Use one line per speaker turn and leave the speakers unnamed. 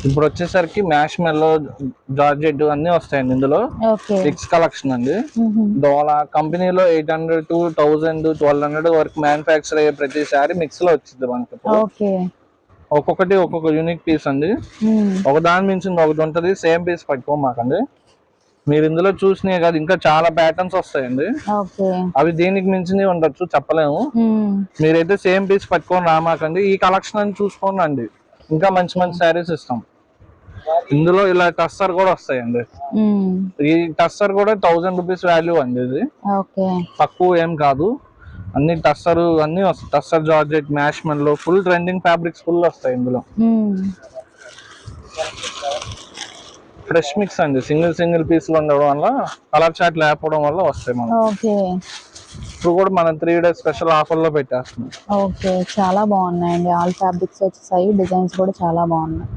ఇప్పుడు వచ్చేసరికి మ్యాష్ మెల్లో, జార్జెట్ అన్ని వస్తాయండి ఇందులో. మిక్స్ కలెక్షన్ అండి. డోలా కంపెనీలో 800 to 1000 1200 వరకు మ్యానుఫ్యాక్చర్ అయ్యే ప్రతి శారీ మిక్స్ లో వచ్చింది మనకి. ఒక్కొక్కటి ఒక్కొక్క యూనిక్ పీస్ అండి. ఒక దాని మించింది ఒకటి ఉంటది. సేమ్ పీస్ పట్టుకోమాకండి. మీరు ఇందులో చూసినాయి కాదు, ఇంకా చాలా ప్యాటర్న్స్ వస్తాయండి. అవి దీనికి మించినవి ఉండొచ్చు, చెప్పలేము. మీరైతే సేమ్ పీస్ పట్టుకొని రామాకండి. ఈ కలెక్షన్ అని చూసుకోండి అండి, ఇంకా మంచి మంచి శారీస్ ఇస్తాం. ఇందులో ఇలా టస్సర్ కూడా వస్తాయండి. ఈ టస్సర్ కూడా 1000 రూపీస్ వాల్యూ అండి. ఇది తక్కువ ఏం కాదు. అన్ని టస్సర్ అన్ని వస్తాయి. టస్సర్, జార్జెట్, మ్యాష్ మెల్లో ఫుల్ ట్రెండింగ్ ఫ్యాబ్రిక్స్ ఫుల్ వస్తాయి ఇందులో. ఫ్రెష్ మిక్స్ అండి. సింగిల్ పీస్లు ఉండడం వల్ల, కలర్ చాట్ లేకపోవడం వల్ల వస్తాయి మనం. ఇప్పుడు కూడా మనం 3 days స్పెషల్ ఆఫర్ లో పెట్టేస్తున్నాం.
చాలా బాగున్నాయండి. ఆల్ ఫ్యాబ్రిక్స్ వచ్చేసాయి. డిజైన్స్ కూడా చాలా బాగున్నాయి.